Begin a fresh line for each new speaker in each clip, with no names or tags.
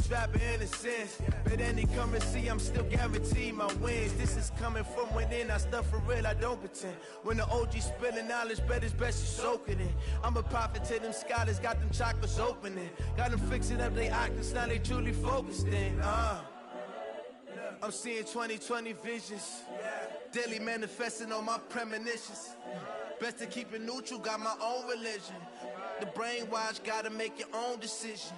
this rapper in a sense. But any currency, I'm still guaranteed my wins. This is coming from within, I stuff for real, I don't pretend. When the OG spilling knowledge, bet it's best you soak it in. I'm a prophet to them scholars, got them chakras opening. Got them fixing up they octaves, now they truly focused in. I'm seeing 2020 visions, daily manifesting on my premonitions. Best to keep it neutral, got my own religion. The brainwash, gotta make your own decision.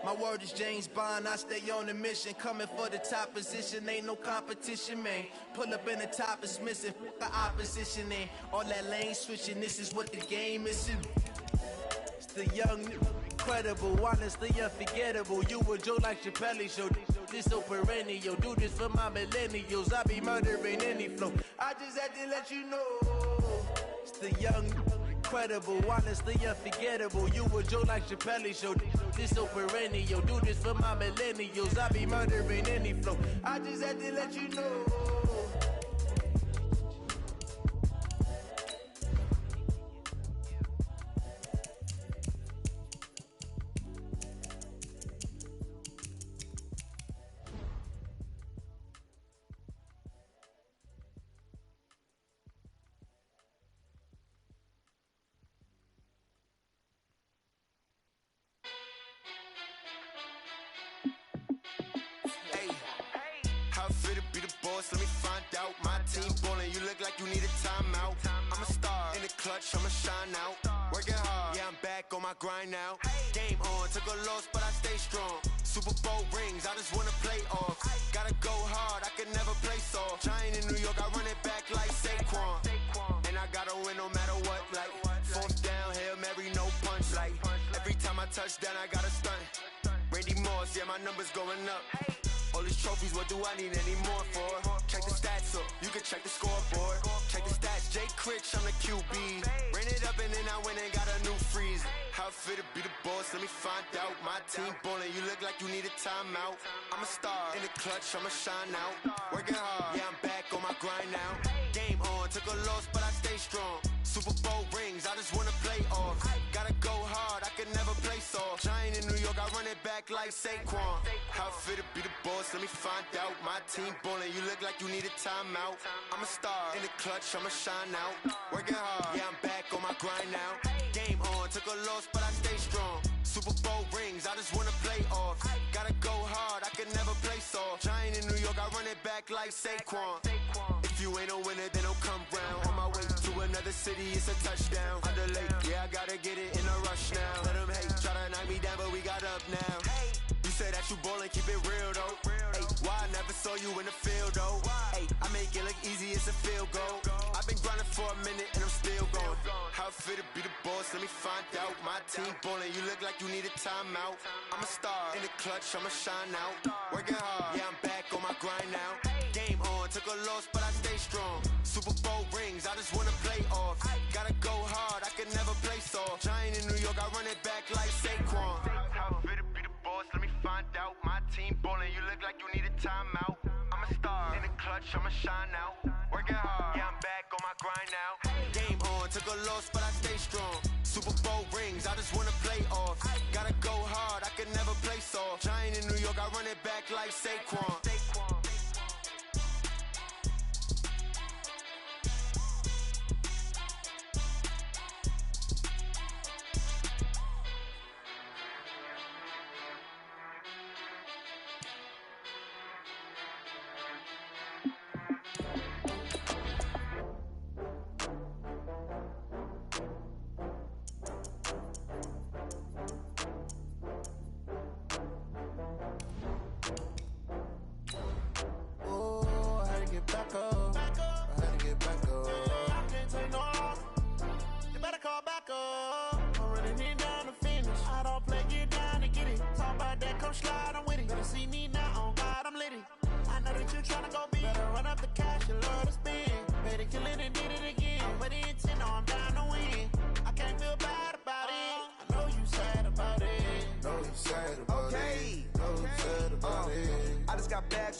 My word is James Bond, I stay on a mission. Coming for the top position, ain't no competition, man. Pull up in the top, it's missing, the opposition ain't. All that lane switching, this is what the game is. It's the young, incredible, honestly unforgettable. You a Joe like Chappelle show. This so perennial, do this for my millennials. I be murdering any flow. I just had to let you know. It's the young, incredible, honestly unforgettable. You a Joe like Chappelle show. This so perennial, do this for my millennials. I be murdering any flow. I just had to let you know.
Let me find out. My team ballin', you look like you need a timeout. I'm a star in the clutch, I'ma shine out. Working hard, yeah, I'm back on my grind now. Game on, took a loss, but I stay strong. Super Bowl rings, I just wanna play off. Gotta go hard, I can never play soft. Giant in New York, I run it back like Saquon. And I gotta win no matter what, like fourth down, Hail Mary, no punch. Like every time I touch down, I gotta stunt. Randy Moss, yeah, my numbers going up. All these trophies, what do I need any more for? Check the stats up, you can check the scoreboard. Check the stats, Jay Critch, I'm the QB. Ran it up and then I went and got a new freeze. How fit to be the boss, let me find out. My team ballin', you look like you need a timeout. I'm a star in the clutch, I'ma shine out. Working hard, yeah, I'm back on my grind now. Game on, took a loss, but I stay strong. Super Bowl rings, I just wanna play off. Gotta go hard, I can never play soft. Giant in New York, I run it back like Saquon. How fit to be the boss, let me find out. My team ballin', you look like you need a timeout. I'm a star in the clutch, I'ma shine out. Working hard, yeah, I'm back on my grind now. Game on, took a loss, but I stay strong. Super Bowl rings, I just wanna play off. Gotta go hard, I can never play soft. Giant in New York, I run it back like Saquon. If you ain't a winner, then don't come round. On my way to another city, it's a touchdown. Under late, yeah, I gotta get it in a rush now. Let them hate, try to knock me down, but we got up now. You say that you ballin', keep it real though. Hey, why I never saw you in the field though? Hey, I make it look easy, it's a field goal. I've been grinding for a minute and I'm still going. How fit to be the boss, let me find out. My team ballin', you look like you need a timeout. I'm a star in the clutch, I'ma shine out. Working hard, yeah, I'm back on my grind now. Game on, took a loss, but I stay strong. Super Bowl rings, I just wanna play off. Gotta go hard, I can never play soft. Giant in New York, I run it back like Saquon. How fit to be the boss, let me find out. My team ballin', you look like you need a timeout. I'm a star in the clutch, I'ma shine out. Working hard, yeah, I'm back on my grind now. Game on, took a loss, but I stay strong. Super Bowl rings, I just wanna play off. Gotta go hard, I can never play soft. Giant in New York, I run it back like Saquon.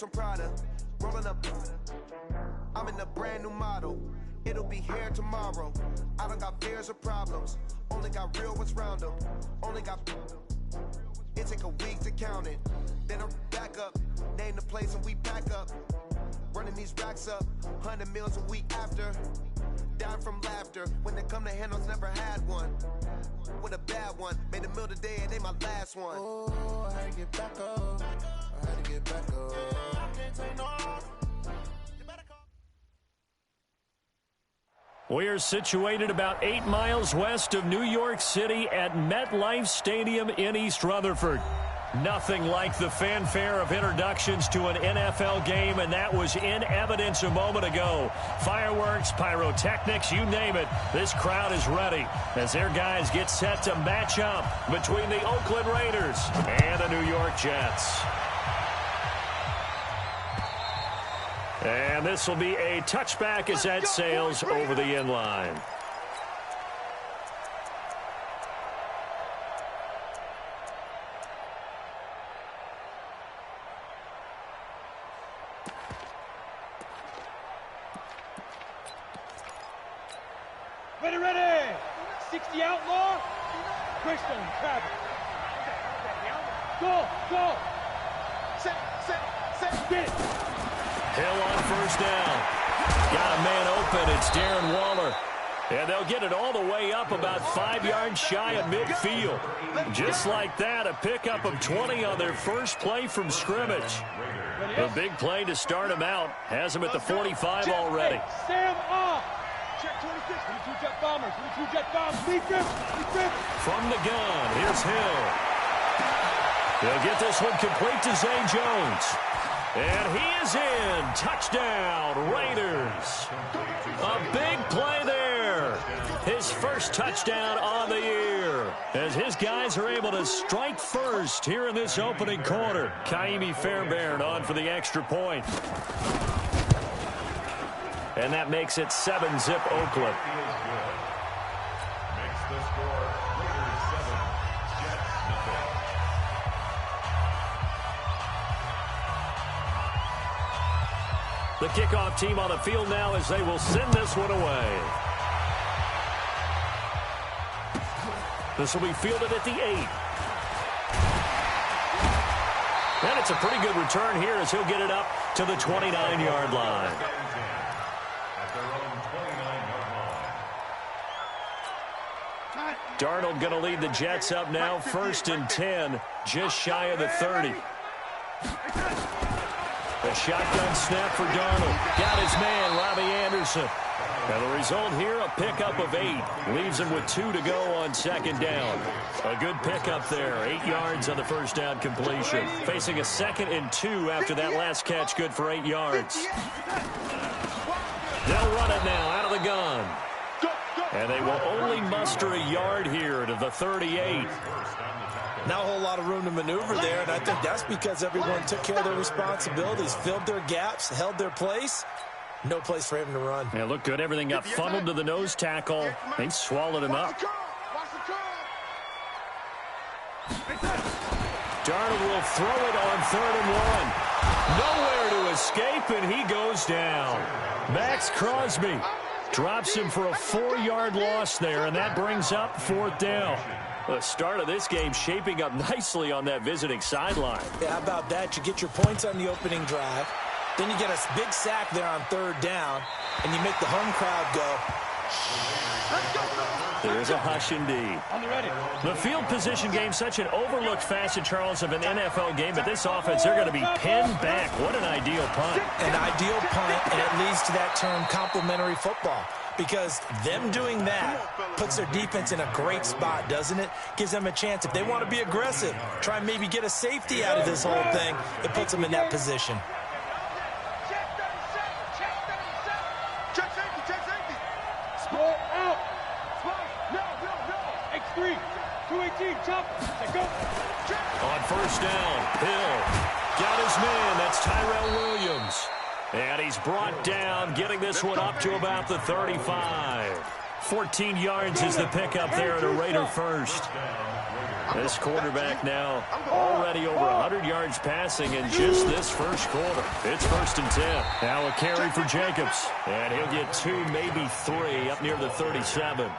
From Prada, rolling up. I'm in a brand new model. It'll be here tomorrow. I don't got fears or problems. Only got real ones round them. Only got. It take a week to count it. Then came to place and we pack up. Running these racks up, 100 meals a week after. Dying from laughter, when they come to handles, never had one. With a bad one, made a meal today and they my last one. Oh, I had to get back up, I had to get back up. Can't take no.
We are situated about 8 miles west of New York City at MetLife Stadium in East Rutherford. Nothing like the fanfare of introductions to an NFL game, and that was in evidence a moment ago. Fireworks, pyrotechnics, you name it. This crowd is ready as their guys get set to match up between the Oakland Raiders and the New York Jets. And this will be a touchback as that sails over the end line.
Ready! 60 outlaw. Christian, Travis. Go! Set. Get it.
Hill on first down. Got a man open. It's Darren Waller. And they'll get it all the way up about 5 yards shy of midfield. Just like that, a pickup of 20 on their first play from scrimmage. A big play to start him out. Has him at the 45 already.
Sam off. Check 26. 22 jet bombers. 22 jet bombers. Defense.
From the gun, here's Hill. They'll get this one complete to Zay Jones. And he is in. Touchdown, Raiders. A big play there. His first touchdown on the year. As his guys are able to strike first here in this opening quarter. Kaimi Fairbairn on for the extra point. And that makes it 7-zip Oakland. The kickoff team on the field now as they will send this one away. This will be fielded at the 8. And it's a pretty good return here as he'll get it up to the 29-yard line. Darnold going to lead the Jets up now, 1st and 10, just shy of the 30. A shotgun snap for Darnold. Got his man, Robbie Anderson. And the result here, a pickup of 8. Leaves him with 2 to go on 2nd down. A good pickup there, 8 yards on the first down completion. Facing a 2nd and 2 after that last catch, good for 8 yards. They'll run it now out of the gun. And they will only muster a yard here to the 38.
Not a whole lot of room to maneuver there, and I think that's because everyone took care of their responsibilities, filled their gaps, held their place. No place for him to run.
Yeah, looked good. Everything got funneled to the nose tackle. They swallowed him up. Darnold will throw it on 3rd and 1. Nowhere to escape, and he goes down. Max Crosby drops him for a 4-yard loss there, and that brings up 4th down. The start of this game shaping up nicely on that visiting sideline.
Yeah, how about that? You get your points on the opening drive. Then you get a big sack there on 3rd down, and you make the home crowd go.
There's a hush indeed. The field position game, such an overlooked facet, Charles, of an NFL game, but this offense, they're going to be pinned back. What an ideal punt.
An ideal punt, and it leads to that term complementary football. Because them doing that puts their defense in a great spot, doesn't it? Gives them a chance. If they want to be aggressive, try and maybe get a safety out of this whole thing, it puts them in that position.
Check safety. Score out. No. X3. 218. Chop. Go.
On 1st down, Hill got his man. That's Tyrell Williams. And he's brought down, getting this one up to about the 35. 14 yards is the pickup there at a Raider first. This quarterback now already over 100 yards passing in just this first quarter. It's 1st and 10. Now a carry for Jacobs. And he'll get 2, maybe 3, up near the 37.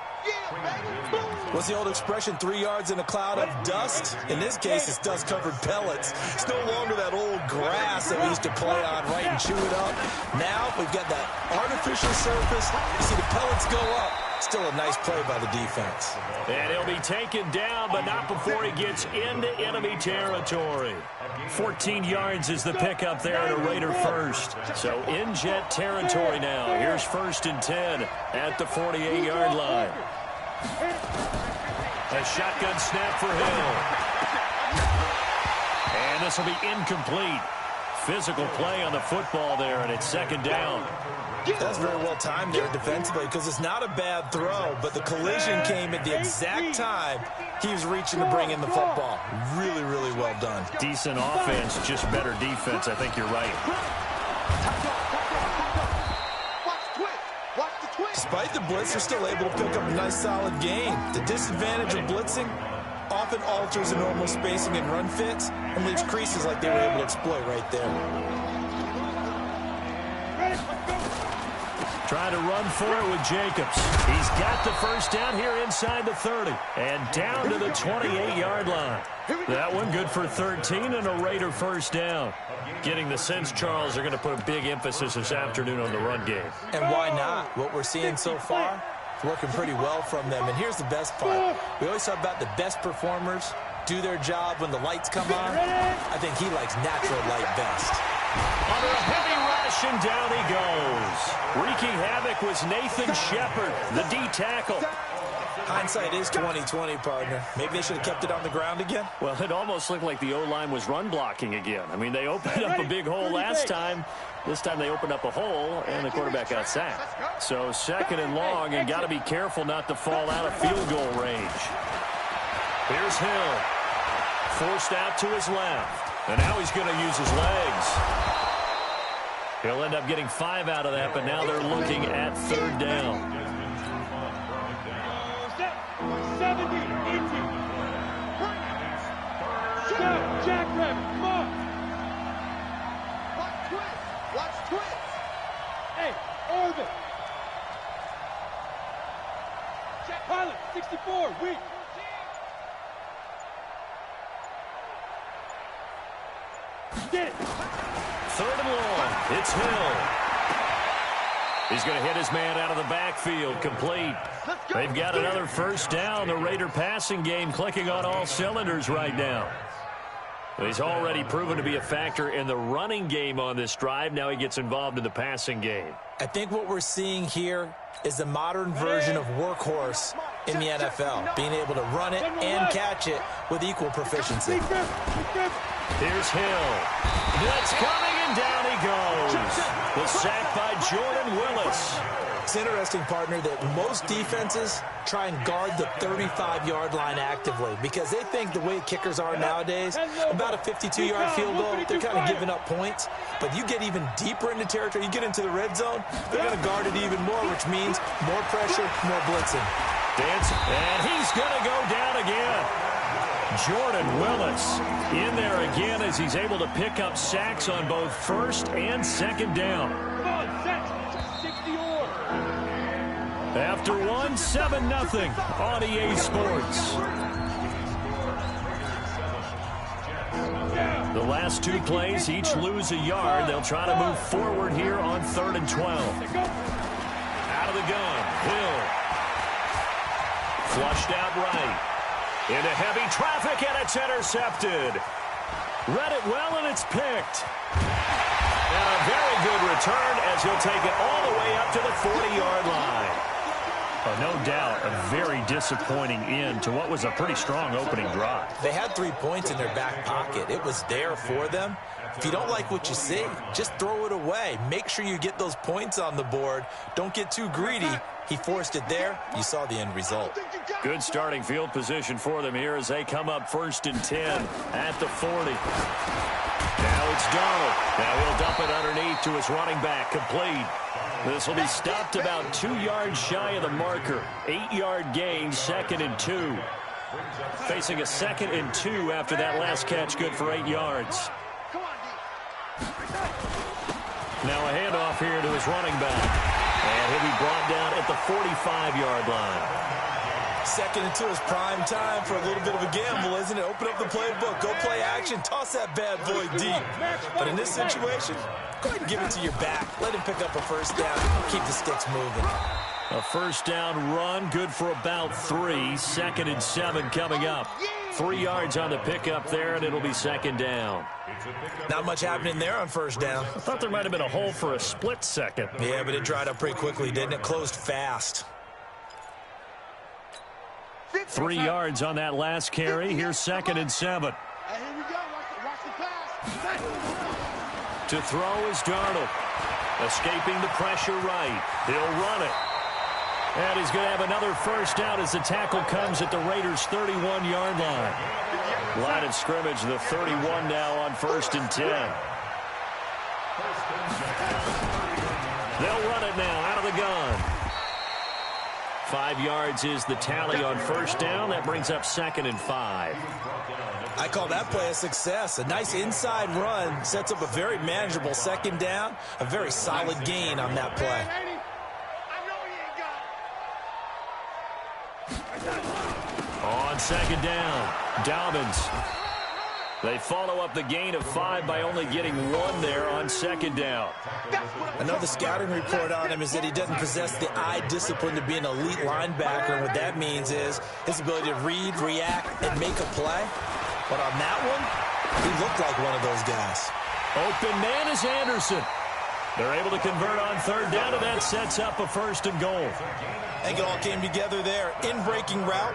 What's the old expression, 3 yards in a cloud of dust? In this case, it's dust-covered pellets. It's no longer that old grass that we used to play on, right, and chew it up. Now we've got that artificial surface. You see the pellets go up. Still a nice play by the defense.
And he'll be taken down, but not before he gets into enemy territory. 14 yards is the pickup there at a Raider first. So in Jet territory now. Here's 1st and 10 at the 48-yard line. A shotgun snap for Hill. And this will be incomplete. Physical play on the football there, and it's 2nd down.
That's very well timed there defensively because it's not a bad throw, but the collision came at the exact time he was reaching to bring in the football. Really, really well done.
Decent offense, just better defense. I think you're right.
Despite the blitz, they're still able to pick up a nice solid gain. The disadvantage of blitzing often alters the normal spacing and run fits and leaves creases like they were able to exploit right there.
Trying to run for it with Jacobs. He's got the first down here inside the 30. And down to the 28-yard line. That one good for 13 and a Raider first down. Getting the sense, Charles, they're going to put a big emphasis this afternoon on the run game.
And why not? What we're seeing so far, it's working pretty well from them. And here's the best part. We always talk about the best performers do their job when the lights come on. I think he likes natural light best.
Under a heavy rush, and down he goes. Wreaking havoc was Nathan Shepard, the D tackle.
Hindsight is 20/20, partner. Maybe they should have kept it on the ground again.
Well, it almost looked like the O-line was run blocking again. I mean, they opened up a big hole last time. This time they opened up a hole, and the quarterback got sacked. So 2nd and long, and got to be careful not to fall out of field goal range. Here's Hill. Forced out to his left. And now he's going to use his legs. He'll end up getting 5 out of that, but now they're looking at 3rd down.
70, 80. Jackrabbit, come on.
Watch twins.
Hey, Orbit. Pilot, 64, weak. Get it.
3rd and long. It's Hill. He's going to hit his man out of the backfield. Complete. They've got another first down. The Raider passing game clicking on all cylinders right now. He's already proven to be a factor in the running game on this drive. Now he gets involved in the passing game.
I think what we're seeing here is the modern version of workhorse in the NFL, being able to run it and catch it with equal proficiency.
Here's Hill. Blitz coming, and down he goes. The sack by Jordan Willis.
It's interesting, partner, that most defenses try and guard the 35-yard line actively because they think the way kickers are nowadays, about a 52-yard field goal, they're kind of giving up points. But you get even deeper into territory, you get into the red zone, they're going to guard it even more, which means more pressure, more blitzing.
And he's going to go down again. Jordan Willis in there again as he's able to pick up sacks on both 1st and 2nd down. After one, 7-0 on EA Sports. The last 2 plays each lose a yard. They'll try to move forward here on 3rd and 12. Out of the gun, Hill. Flushed out right. Into heavy traffic, and it's intercepted. Read it well, and it's picked. And a very good return as he'll take it all the way up to the 40-yard line. No doubt, a very disappointing end to what was a pretty strong opening drive.
They had 3 points in their back pocket. It was there for them. If you don't like what you see, just throw it away. Make sure you get those points on the board. Don't get too greedy. He forced it there. You saw the end result.
Good starting field position for them here as they come up 1st and 10 at the 40. Now it's Donald. Now he'll dump it underneath to his running back. Complete. This will be stopped about 2 yards shy of the marker. 8-yard gain, 2nd and 2. Facing a 2nd and 2 after that last catch, good for 8 yards. Now a handoff here to his running back. And he'll be brought down at the 45-yard line.
Second and 2 is prime time for a little bit of a gamble, isn't it? Open up the playbook, go play action, toss that bad boy deep. But in this situation, go ahead and give it to your back. Let him pick up a first down, keep the sticks moving.
A first down run, good for about 3. 2nd and 7 coming up. 3 yards on the pickup there, and it'll be 2nd down.
Not much happening there on first down.
I thought there might have been a hole for a split second.
Yeah, but it dried up pretty quickly, didn't it? Closed fast.
3 yards on that last carry. Here's 2nd and 7.
Hey, here we go. Watch the pass.
To throw is Darnold. Escaping the pressure right. He'll run it. And he's going to have another first down as the tackle comes at the Raiders' 31-yard line. Line of scrimmage, the 31 now on 1st and 10. They'll run it now out of the gun. 5 yards is the tally on first down. That brings up 2nd and 5.
I call that play a success. A nice inside run sets up a very manageable 2nd down. A very solid gain on that play.
On 2nd down, Dobbins. They follow up the gain of 5 by only getting 1 there on 2nd down.
Another scouting report on him is that he doesn't possess the eye discipline to be an elite linebacker. And what that means is his ability to read, react, and make a play. But on that one, he looked like one of those guys.
Open man is Anderson. They're able to convert on 3rd down, and that sets up a 1st and goal.
I think it all came together there. In-breaking route,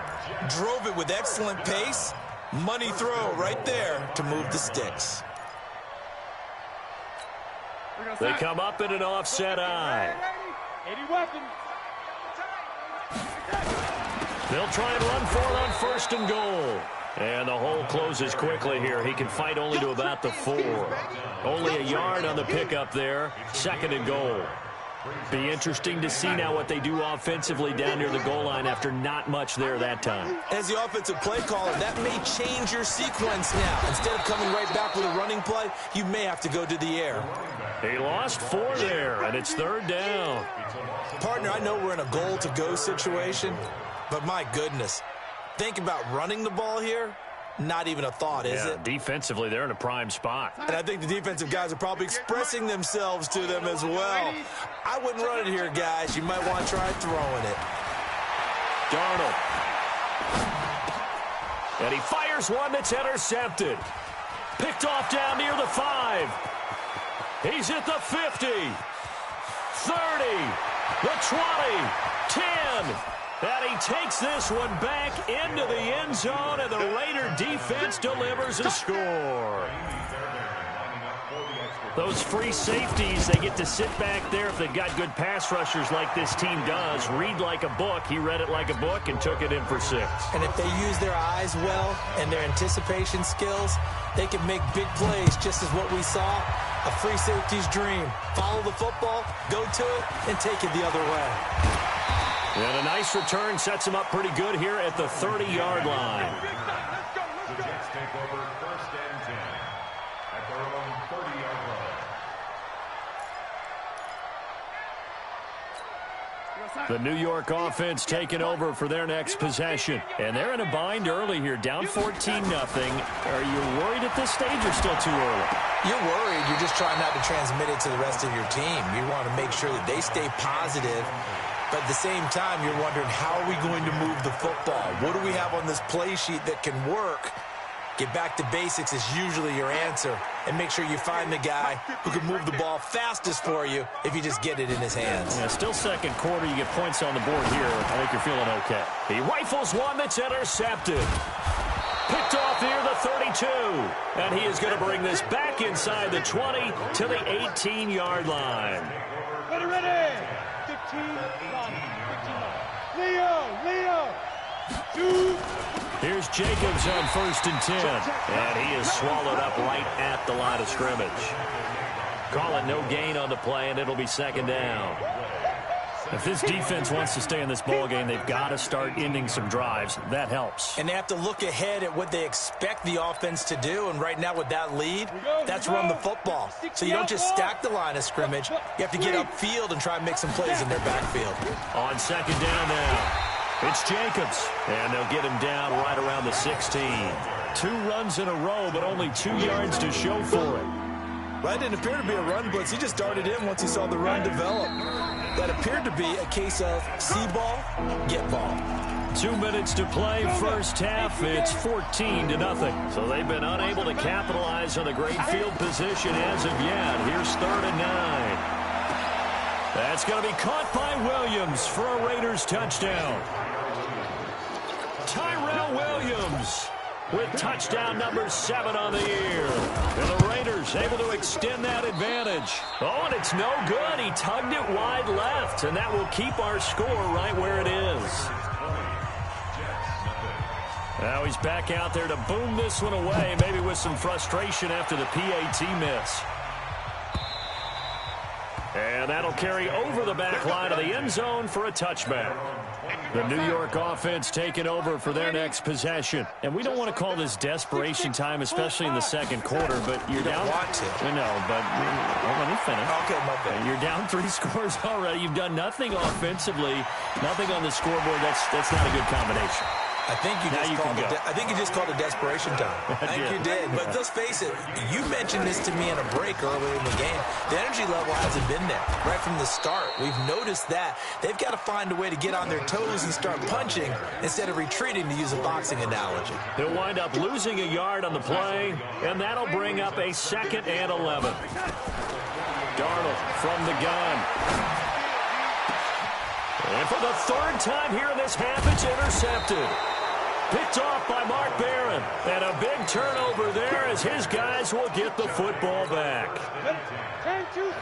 drove it with excellent pace. Money throw right there to move the sticks.
They come up in an offset eye.
80 weapons.
They'll try and run for it on 1st and goal. And the hole closes quickly here. He can fight only to about the 4. Only a yard on the pickup there. 2nd and goal. Be interesting to see now what they do offensively down near the goal line after not much there that time.
As the offensive play caller, that may change your sequence now. Instead of coming right back with a running play, you may have to go to the air.
He lost 4 there, and it's 3rd down.
Partner, I know we're in a goal-to-go situation, but my goodness, think about running the ball here. Not even a thought, is it?
Defensively, they're in a prime spot.
And I think the defensive guys are probably expressing themselves to them as well. I wouldn't run it here, guys. You might want to try throwing it.
Darnold. And he fires one that's intercepted. Picked off down near the 5. He's at the 50. 30. The 20. 10. And he takes this one back into the end zone, and the Raider defense delivers a score. Those free safeties, they get to sit back there if they've got good pass rushers like this team does. Read like a book. He read it like a book and took it in for 6.
And if they use their eyes well and their anticipation skills, they can make big plays, just as what we saw. A free safety's dream. Follow the football, go to it, and take it the other way.
And a nice return sets him up pretty good here at the 30-yard line.
Let's take over 1st and 10 at their own 30-yard line.
The New York offense taking over for their next possession. And they're in a bind early here, down 14-0. Are you worried at this stage or still too early?
You're worried. You're just trying not to transmit it to the rest of your team. You want to make sure that they stay positive. But at the same time, you're wondering, how are we going to move the football? What do we have on this play sheet that can work? Get back to basics is usually your answer. And make sure you find the guy who can move the ball fastest for you if you just get it in his hands.
Yeah, still 2nd quarter. You get points on the board here. I think you're feeling okay. He rifles one that's intercepted. Picked off near the 32. And he is going to bring this back inside the 20 to the 18-yard line.
Ready. 15, Leo. 2.
Here's Jacobs on 1st and 10. And he is swallowed up right at the line of scrimmage. Call it no gain on the play, and it'll be 2nd down. If this defense wants to stay in this ballgame, they've got to start ending some drives. That helps.
And they have to look ahead at what they expect the offense to do. And right now with that lead, that's run the football. So you don't just stack the line of scrimmage. You have to get upfield and try and make some plays in their backfield.
On 2nd down now. It's Jacobs, and they'll get him down right around the 16. 2 runs in a row, but only 2 yards to show for it.
That didn't appear to be a run blitz. He just darted in once he saw the run develop. That appeared to be a case of see ball, get ball.
2 minutes to play, first half. It's 14-0. So they've been unable to capitalize on a great field position as of yet. Here's 3rd and 9. That's going to be caught by Williams for a Raiders touchdown. Tyrell Williams with touchdown number 7 on the year. And the Raiders able to extend that advantage. Oh, and it's no good. He tugged it wide left, and that will keep our score right where it is. Now he's back out there to boom this one away, maybe with some frustration after the PAT miss. And that'll carry over the back line of the end zone for a touchback. The New York offense taking over for their next possession. And we don't want to call this desperation time, especially in the second quarter, but you're down.
You don't want to.
I know, but let me finish.
Okay, my bad.
You're down 3 scores already. You've done nothing offensively, nothing on the scoreboard. That's not a good combination.
I think you just called it desperation time. I think you did. But let's face it, you mentioned this to me in a break earlier in the game. The energy level hasn't been there right from the start. We've noticed that. They've got to find a way to get on their toes and start punching instead of retreating, to use a boxing analogy.
They'll wind up losing a yard on the play, and that'll bring up a 2nd and 11. Darnold from the gun. And for the 3rd time here in this half, it's intercepted. Picked off by Mark Barron. And a big turnover there as his guys will get the football back.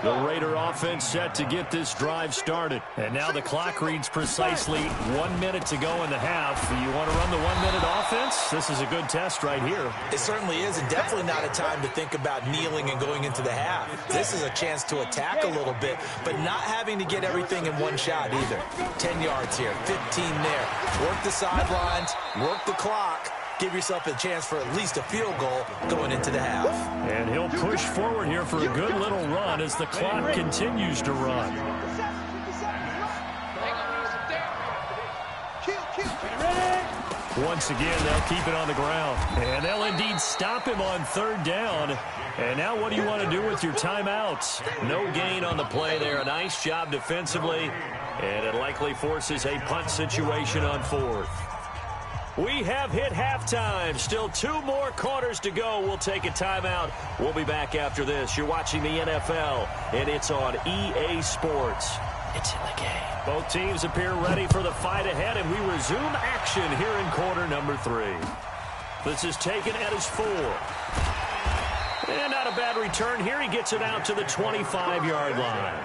The Raider offense set to get this drive started. And now the clock reads precisely 1 minute to go in the half. You want to run the 1 minute offense? This is a good test right here.
It certainly is, and definitely not a time to think about kneeling and going into the half. This is a chance to attack a little bit, but not having to get everything in one shot either. 10 yards here, 15 there. Work the sidelines, work the clock. Give yourself a chance for at least a field goal going into the half.
And he'll push forward here for a good little run as the clock continues to run. Once again, they'll keep it on the ground. And they'll indeed stop him on 3rd down. And now what do you want to do with your timeouts? No gain on the play there. A nice job defensively. And it likely forces a punt situation on 4th. We have hit halftime. Still 2 more quarters to go. We'll take a timeout. We'll be back after this. You're watching the NFL, and it's on EA Sports. It's in the game. Both teams appear ready for the fight ahead, and we resume action here in quarter number 3. This is taken at his 4. And not a bad return here. He gets it out to the 25-yard line.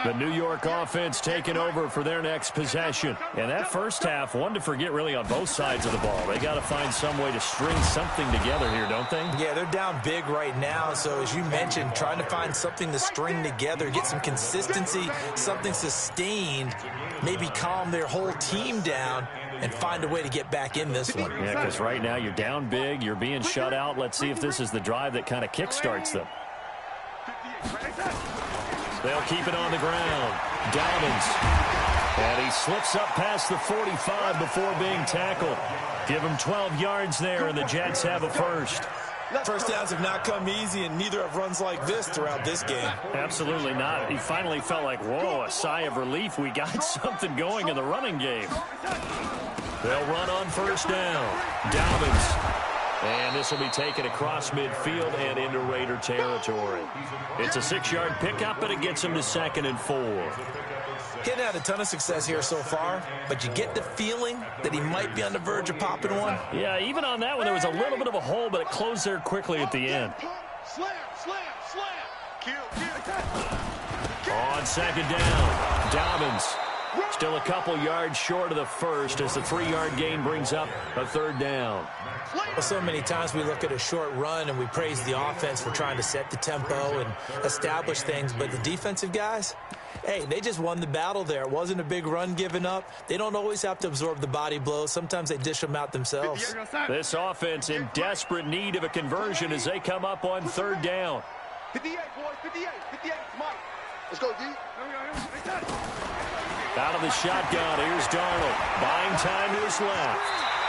The New York offense taking over for their next possession. And that first half, one to forget really on both sides of the ball. They got to find some way to string something together here, don't they?
Yeah, they're down big right now. So as you mentioned, trying to find something to string together, get some consistency, something sustained, maybe calm their whole team down and find a way to get back in this one.
Yeah, because right now you're down big, you're being shut out. Let's see if this is the drive that kind of kickstarts them. They'll keep it on the ground. Dobbins. And he slips up past the 45 before being tackled. Give him 12 yards there, and the Jets have a first.
First downs have not come easy, and neither have runs like this throughout this game.
Absolutely not. He finally felt like, whoa, a sigh of relief. We got something going in the running game. They'll run on first down. Dobbins. And this will be taken across midfield and into Raider territory. It's a 6-yard pickup, but it gets him to 2nd and 4.
He hadn't had a ton of success here so far, but you get the feeling that he might be on the verge of popping one.
Yeah, even on that one, there was a little bit of a hole, but it closed there quickly at the end.
Slam, slam, slam. Kill.
On 2nd down, Dobbins. Still a couple yards short of the first as the 3-yard gain brings up a 3rd down.
Well, so many times we look at a short run and we praise the offense for trying to set the tempo and establish things, but the defensive guys, hey, they just won the battle there. It wasn't a big run given up. They don't always have to absorb the body blows. Sometimes they dish them out themselves.
This offense in desperate need of a conversion as they come up on 3rd down.
58, boys, 58, Mike. Let's go, D.
Out of the shotgun, here's Darnold. Buying time to his left.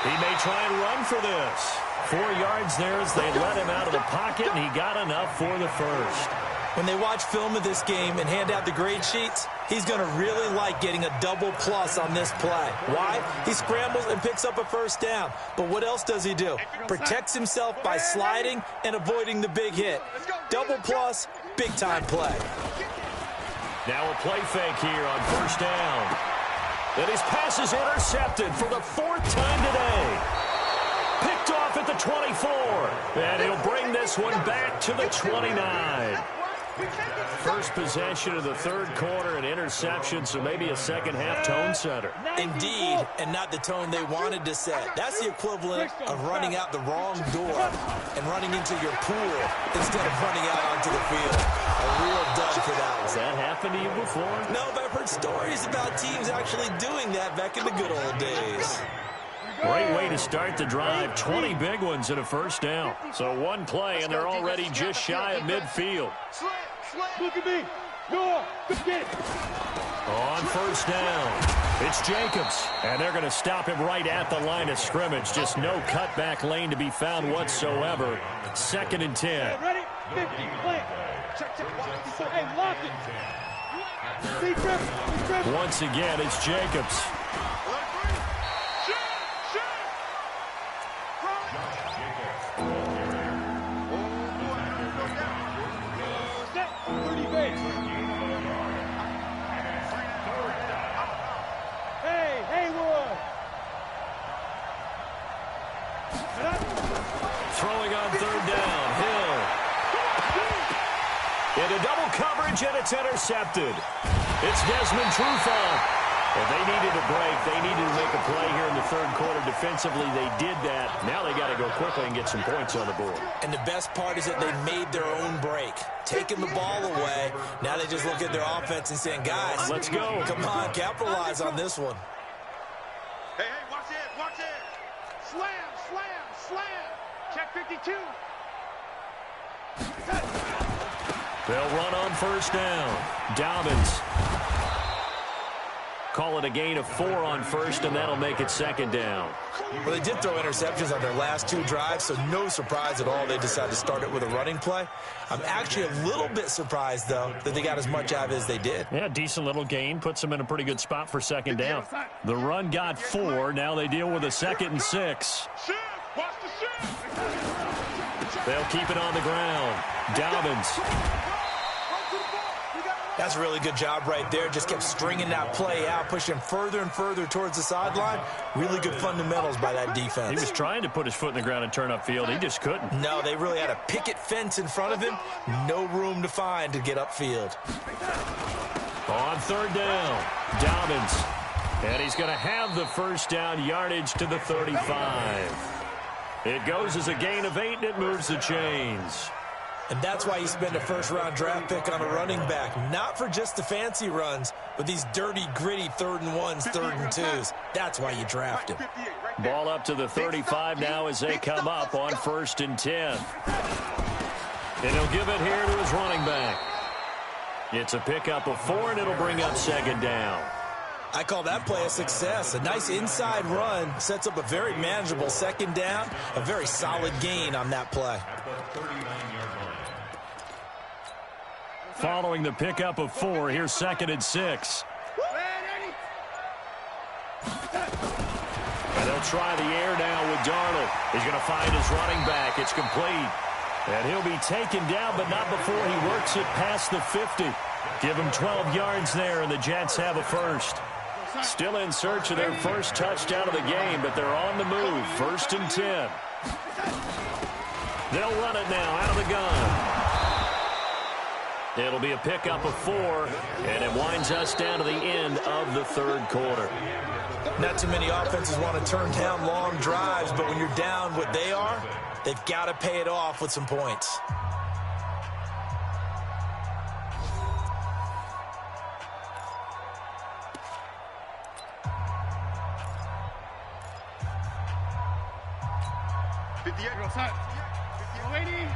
He may try and run for this. 4 yards there as they let him out of the pocket, and he got enough for the first.
When they watch film of this game and hand out the grade sheets, he's going to really like getting a double plus on this play. Why? He scrambles and picks up a first down. But what else does he do? Protects himself by sliding and avoiding the big hit. Double plus, big-time play.
Now a play fake here on first down. And his pass is intercepted for the 4th time today. Picked off at the 24. And he'll bring this one back to the 29. First possession of the 3rd quarter, an interception, so maybe a second-half tone setter.
Indeed, and not the tone they wanted to set. That's the equivalent of running out the wrong door and running into your pool instead of running out onto the field. A real dud for that one.
Has that happened to you before?
No, but I've heard stories about teams actually doing that back in the good old days.
Great way to start the drive. 20 big ones and a first down. So one play, and they're already just shy of midfield.
Look at me. Go. Get it.
On first down, it's Jacobs. And they're going to stop him right at the line of scrimmage. Just no cutback lane to be found whatsoever. 2nd and 10.
Ready? 50. Play. Check. Hey, lock it. Big grip.
Once again, it's Jacobs. Throwing on 3rd down, Hill. Into double coverage, and it's intercepted. It's Desmond Trufant. Well, they needed a break. They needed to make a play here in the 3rd quarter. Defensively, they did that. Now they got to go quickly and get some points on the board.
And the best part is that they made their own break. Taking the ball away. Now they just look at their offense and saying, guys,
let's go.
Come on, capitalize on this one.
Hey, watch it. Slam. Check 52.
They'll run on first down. Dobbins. Call it a gain of 4 on first, and that'll make it 2nd down.
Well, they did throw interceptions on their last 2 drives, so no surprise at all they decided to start it with a running play. I'm actually a little bit surprised, though, that they got as much out of it as they did.
Yeah, decent little gain. Puts them in a pretty good spot for 2nd down. The run got 4. Now they deal with a 2nd and 6. They'll keep it on the ground. Dobbins.
That's a really good job right there. Just kept stringing that play out, pushing further and further towards the sideline. Really good fundamentals by that defense.
He was trying to put his foot in the ground and turn upfield. He just couldn't.
No, they really had a picket fence in front of him. No room to find to get upfield.
On 3rd down, Dobbins. And he's going to have the first down, yardage to the 35. It goes as a gain of 8, and it moves the chains.
And that's why you spend a first-round draft pick on a running back. Not for just the fancy runs, but these dirty, gritty 3rd and 1s, 3rd and 2s. That's why you draft him.
Ball up to the 35 now as they come up on 1st and 10. And he'll give it here to his running back. It's a pickup of 4, and it'll bring up 2nd down.
I call that play a success. A nice inside run sets up a very manageable 2nd down. A very solid gain on that play.
Following the pickup of 4, here's 2nd and 6. And they'll try the air now with Darnold. He's going to find his running back. It's complete. And he'll be taken down, but not before he works it past the 50. Give him 12 yards there, and the Jets have a first. Still in search of their first touchdown of the game, but they're on the move. 1st and 10. They'll run it now out of the gun. It'll be a pickup of 4, and it winds us down to the end of the 3rd quarter.
Not too many offenses want to turn down long drives, but when you're down what they are, they've got to pay it off with some points.
Outside. 50, 80. Here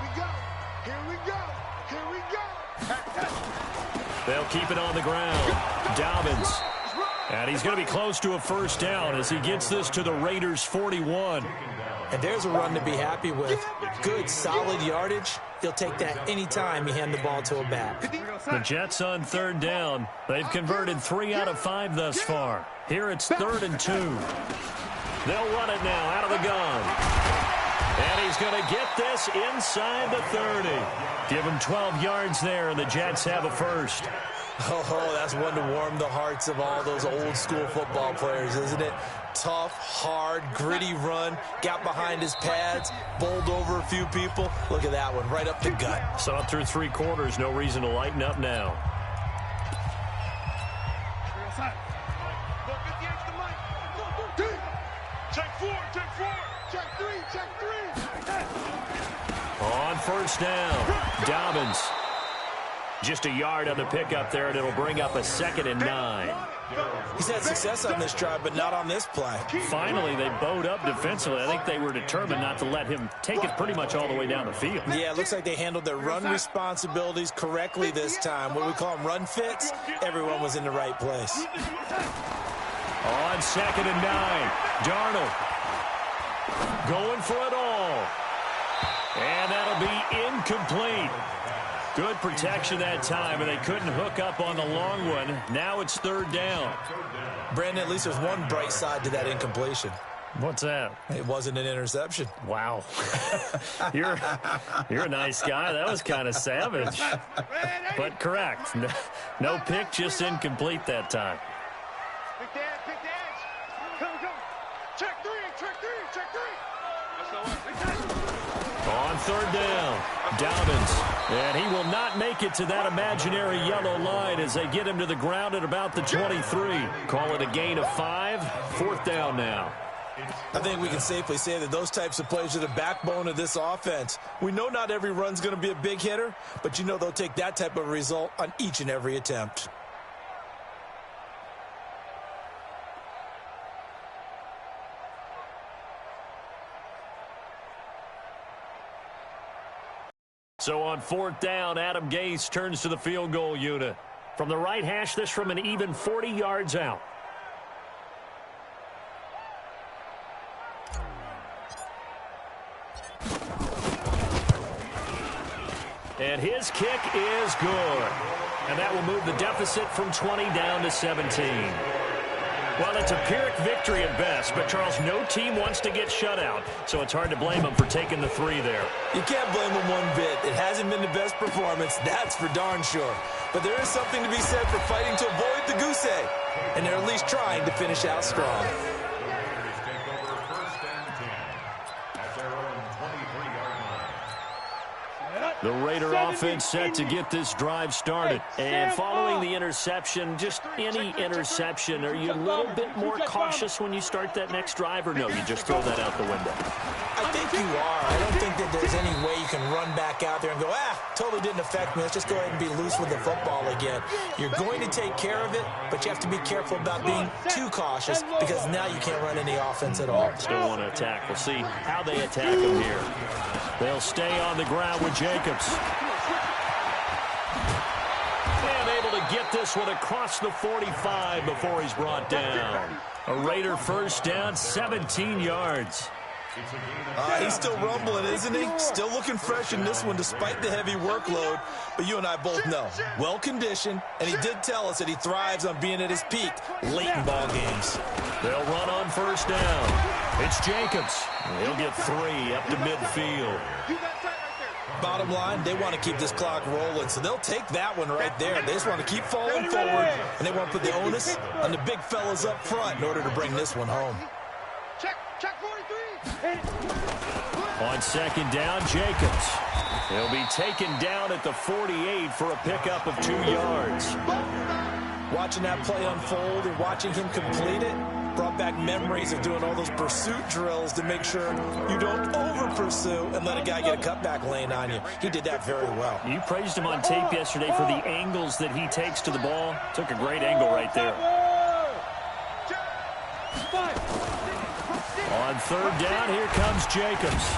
we go. Here we go. Here we go.
They'll keep it on the ground. Dobbins. And he's going to be close to a first down as he gets this to the Raiders' 41.
And there's a run to be happy with. Good, solid yardage. He'll take that any time you hand the ball to a back.
The Jets on third down. They've converted 3 out of 5 thus far. Here it's 3rd and 2. They'll run it now out of the gun. And he's going to get this inside the 30. Give him 12 yards there, and the Jets have a first.
Oh, that's one to warm the hearts of all those old-school football players, isn't it? Tough, hard, gritty run, got behind his pads, bowled over a few people. Look at that one, right up the gut.
Saw it through 3 quarters, no reason to lighten up now.
Check 4, check 4. Check 3, check 3.
On first down, Dobbins. Just a yard on the pickup there, and it'll bring up a 2nd and 9.
He's had success on this drive, but not on this play.
Finally, they bowed up defensively. I think they were determined not to let him take it pretty much all the way down the field.
Yeah, it looks like they handled their run responsibilities correctly this time. What we call them run fits, everyone was in the right place.
On 2nd and 9, Darnold going for it all. And that'll be incomplete. Good protection that time, and they couldn't hook up on the long one. Now it's 3rd down.
Brandon, at least there's one bright side to that incompletion.
What's that?
It wasn't an interception.
Wow. You're a nice guy. That was kind of savage. But correct. No pick, just incomplete that time.
Pick the edge. Come. Check 3, check 3, check 3.
On 3rd down, Dobbins. And he will not make it to that imaginary yellow line as they get him to the ground at about the 23. Call it a gain of 5. 4th down now.
I think we can safely say that those types of plays are the backbone of this offense. We know not every run's going to be a big hitter, but you know they'll take that type of result on each and every attempt.
So on 4th down, Adam Gase turns to the field goal unit. From the right hash, this from an even 40 yards out. And his kick is good. And that will move the deficit from 20 down to 17. Well, it's a Pyrrhic victory at best, but, Charles, no team wants to get shut out, so it's hard to blame them for taking the 3 there.
You can't blame them one bit. It hasn't been the best performance, that's for darn sure. But there is something to be said for fighting to avoid the goose egg, and they're at least trying to finish out strong.
The Raider offense set to get this drive started. And following the interception, just any interception, are you a little bit more cautious when you start that next drive, or no, you just throw that out the window?
I think you are. I don't think that there's any way you can run back out there and go, totally didn't affect me. Let's just go ahead and be loose with the football again. You're going to take care of it, but you have to be careful about being too cautious because now you can't run any offense at all.
Still want to attack. We'll see how they attack him here. They'll stay on the ground with Jacobs. And able to get this one across the 45 before he's brought down. A Raider first down, 17 yards.
He's still rumbling, isn't he? Still looking fresh in this one despite the heavy workload. But you and I both know, well-conditioned, and he did tell us that he thrives on being at his peak late in ball games.
They'll run on first down. It's Jacobs. He'll get 3 up to midfield.
Bottom line, they want to keep this clock rolling, so they'll take that one right there. They just want to keep falling forward, and they want to put the onus on the big fellas up front in order to bring this one home.
Check 43.
On second down, Jacobs. He'll be taken down at the 48 for a pickup of 2 yards.
Watching that play unfold and watching him complete it brought back memories of doing all those pursuit drills to make sure you don't over-pursue and let a guy get a cutback lane on you. He did that very well.
You praised him on tape yesterday for the angles that he takes to the ball. Took a great angle right there. On third down, here comes Jacobs.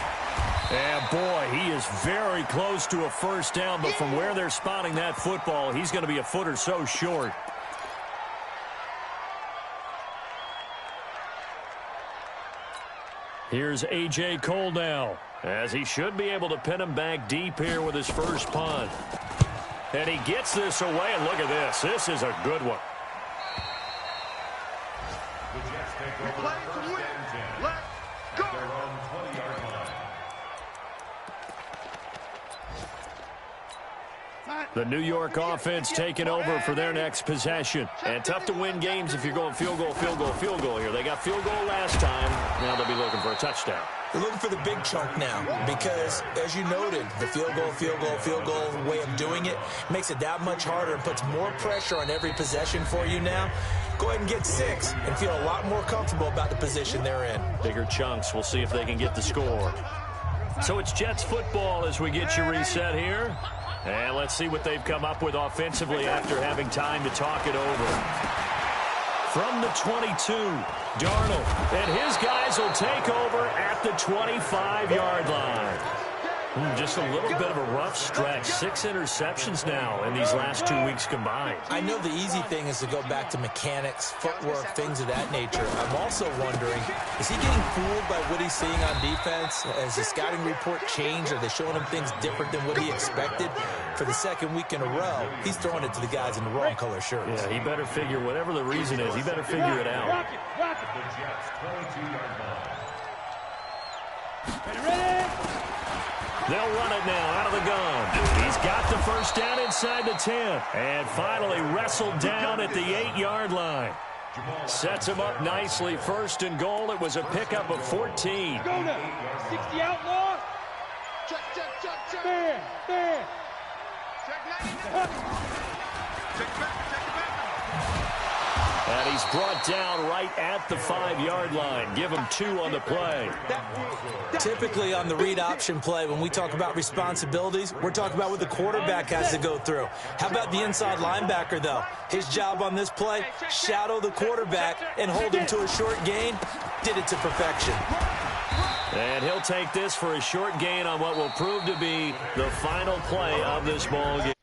And, boy, he is very close to a first down, but from where they're spotting that football, he's going to be a foot or so short. Here's A.J. Cole now, as he should be able to pin him back deep here with his first punt. And he gets this away, and look at this. This is a good one.
We play to win. Let's go.
The New York offense taking over for their next possession. And tough to win games if you're going field goal, field goal, field goal here. They got field goal last time. Now they'll be looking for a touchdown.
They're looking for the big chunk now because, as you noted, the field goal way of doing it makes it that much harder and puts more pressure on every possession for you now. Go ahead and get 6 and feel a lot more comfortable about the position they're in.
Bigger chunks. We'll see if they can get the score. So it's Jets football as we get you reset here. And let's see what they've come up with offensively after having time to talk it over. From the 22, Darnold, and his guys will take over at the 25-yard line. Just a little bit of a rough stretch. 6 interceptions now in these last 2 weeks combined.
I know the easy thing is to go back to mechanics, footwork, things of that nature. I'm also wondering, is he getting fooled by what he's seeing on defense? Has the scouting report changed? Are they showing him things different than what he expected? For the second week in a row, he's throwing it to the guys in the wrong color shirts.
Yeah, he better figure, whatever the reason is, he better figure it out.
Rock it. The Jets 22-yard line. Ready?
They'll run it now out of the gun. He's got the first down inside the 10. And finally wrestled down at the 8-yard line. Sets him up nicely. First and goal. It was a pickup of 14.
Go now. 60 outlaw. Check. Fair. Check 99. Check back.
And he's brought down right at the 5-yard line. Give him 2 on the play.
Typically on the read option play, when we talk about responsibilities, we're talking about what the quarterback has to go through. How about the inside linebacker, though? His job on this play, shadow the quarterback and hold him to a short gain. Did it to perfection.
And he'll take this for a short gain on what will prove to be the final play of this ball game.